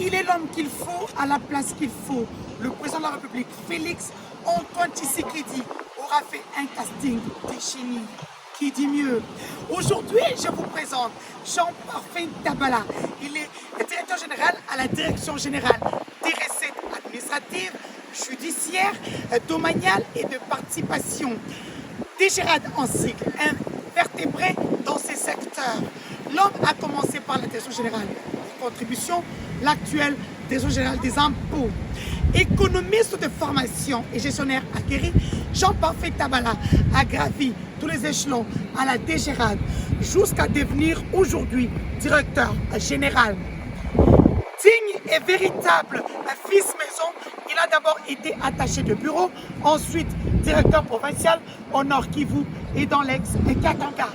Il est l'homme qu'il faut à la place qu'il faut. Le président de la République, Félix Antoine Tshisekedi, aura fait un casting de génie. Qui dit mieux? Aujourd'hui, je vous présente Jean-Parfait Tabala. Il est le directeur général à la direction générale des recettes administratives, judiciaires, domaniales et de participation. DGRAD en cycle, invertébré dans ces secteurs. L'homme a commencé par la direction générale des contributions, l'actuelle direction générale des impôts. Économiste de formation et gestionnaire aguerri, Jean-Parfait Tabala a gravi tous les échelons à la DGRAD jusqu'à devenir aujourd'hui directeur général. Digne et véritable fils maison, il a d'abord été attaché de bureau, ensuite directeur provincial au Nord Kivu et dans l'ex-Katanga.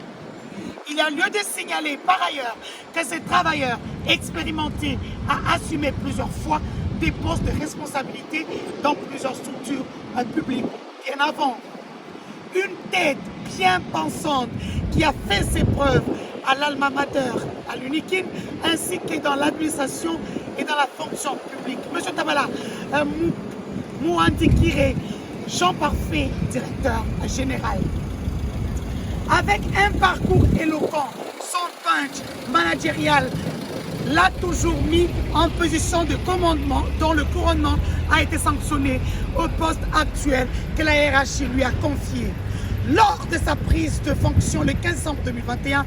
Il y a lieu de signaler par ailleurs que ce travailleur expérimenté a assumé plusieurs fois des postes de responsabilité dans plusieurs structures publiques bien avant. Une tête bien pensante qui a fait ses preuves à l'Alma Mater, à l'Unikin, ainsi que dans l'administration et dans la fonction publique. Monsieur Tabala, Mouandikire, Jean-Parfait, directeur général. Avec un parcours éloquent, son punch managérial l'a toujours mis en position de commandement dont le couronnement a été sanctionné au poste actuel que la hiérarchie lui a confié. Lors de sa prise de fonction le 15 décembre 2021,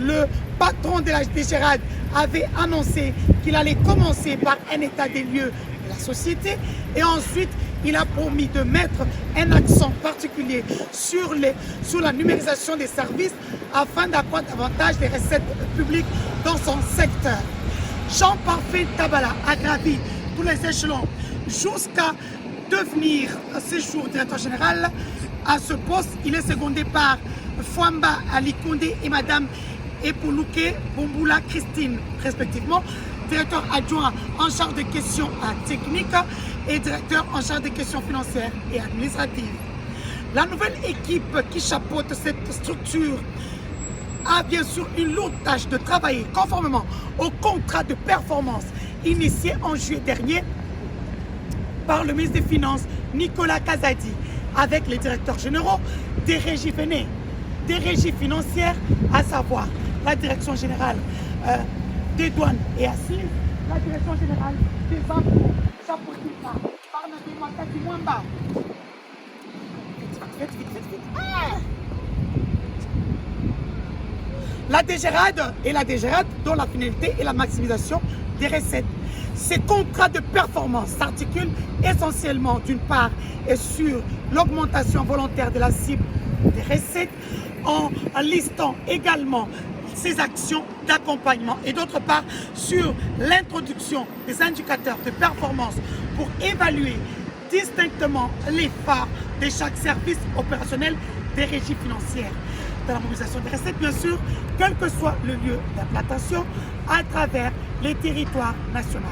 le patron de la DGRAD avait annoncé qu'il allait commencer par un état des lieux de la société et ensuite il a promis de mettre un accent particulier sur la numérisation des services afin d'accroître davantage les recettes publiques dans son secteur. Jean-Parfait Tabala a gravi tous les échelons jusqu'à devenir ce jour directeur général. À ce poste, il est secondé par Fouamba Ali Kondé et Madame Epoulouké Boumboula Christine, respectivement, directeur adjoint en charge des questions techniques et directeur en charge des questions financières et administratives. La nouvelle équipe qui chapeaute cette structure a bien sûr une lourde tâche de travailler conformément au contrat de performance initié en juillet dernier par le ministre des Finances Nicolas Kazadi avec les directeurs généraux des régies venées, des régies financières, à savoir la direction générale des douanes et assises, la direction générale des impôts, chapeautée par le Makati Mwamba. La DGRAD dont la finalité est la maximisation des recettes. Ces contrats de performance s'articulent essentiellement d'une part et sur l'augmentation volontaire de la cible des recettes en listant également ces actions d'accompagnement et d'autre part sur l'introduction des indicateurs de performance pour évaluer distinctement les phares de chaque service opérationnel des régies financières. Dans la mobilisation des recettes, bien sûr, quel que soit le lieu d'implantation, à travers les territoires nationaux.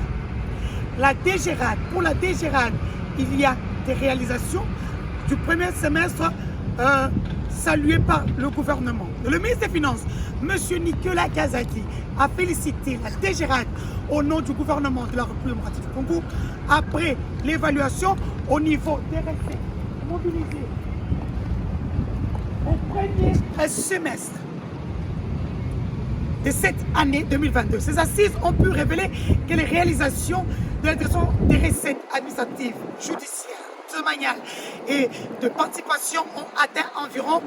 La DGRAD, pour la DGRAD, il y a des réalisations du premier semestre saluées par le gouvernement. Le ministre des Finances, M. Nicolas Kazadi, a félicité la DGRAD au nom du gouvernement de la République démocratique du Congo après l'évaluation au niveau des recettes mobilisées au premier semestre de cette année 2022. Ces assises ont pu révéler que les réalisations de la direction des recettes administratives, judiciaires, domaniales et de participation ont atteint environ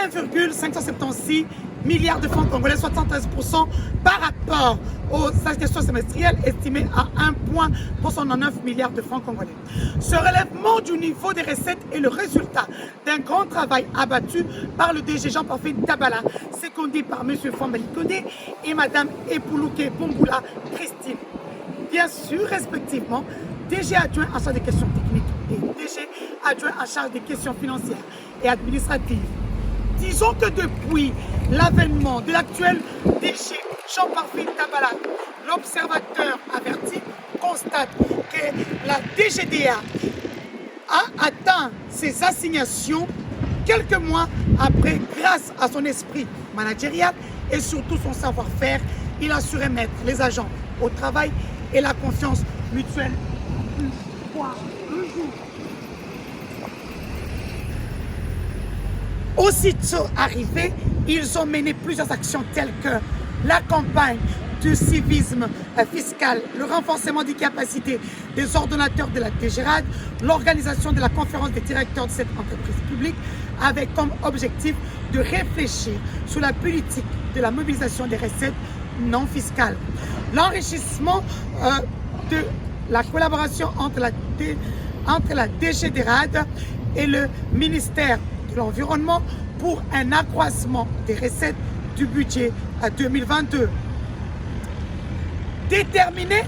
1,576 milliards de francs congolais, 73% par rapport aux gestions semestrielles estimées à 1,69 milliard de francs congolais. Ce relèvement du niveau des recettes est le résultat d'un grand travail abattu par le DG Jean-Parfait Tabala, secondé par M. Fouamba Kondé et Mme Epoulouké Boumboula Christine. Bien sûr, respectivement, DG adjoint en charge des questions techniques et DG adjoint en charge des questions financières et administratives. Disons que depuis l'avènement de l'actuel DG Jean-Parfait Tabala, l'observateur averti constate que la DGDA a atteint ses assignations quelques mois après, grâce à son esprit managérial et surtout son savoir-faire. Il a su remettre les agents au travail et la confiance mutuelle plus fois un jour. Aussitôt arrivés, ils ont mené plusieurs actions telles que la campagne du civisme fiscal, le renforcement des capacités des ordonnateurs de la DGRAD, l'organisation de la conférence des directeurs de cette entreprise publique avec comme objectif de réfléchir sur la politique de la mobilisation des recettes non fiscales. L'enrichissement de la collaboration entre la DGRAD et le ministère de l'Environnement pour un accroissement des recettes du budget à 2022. Déterminer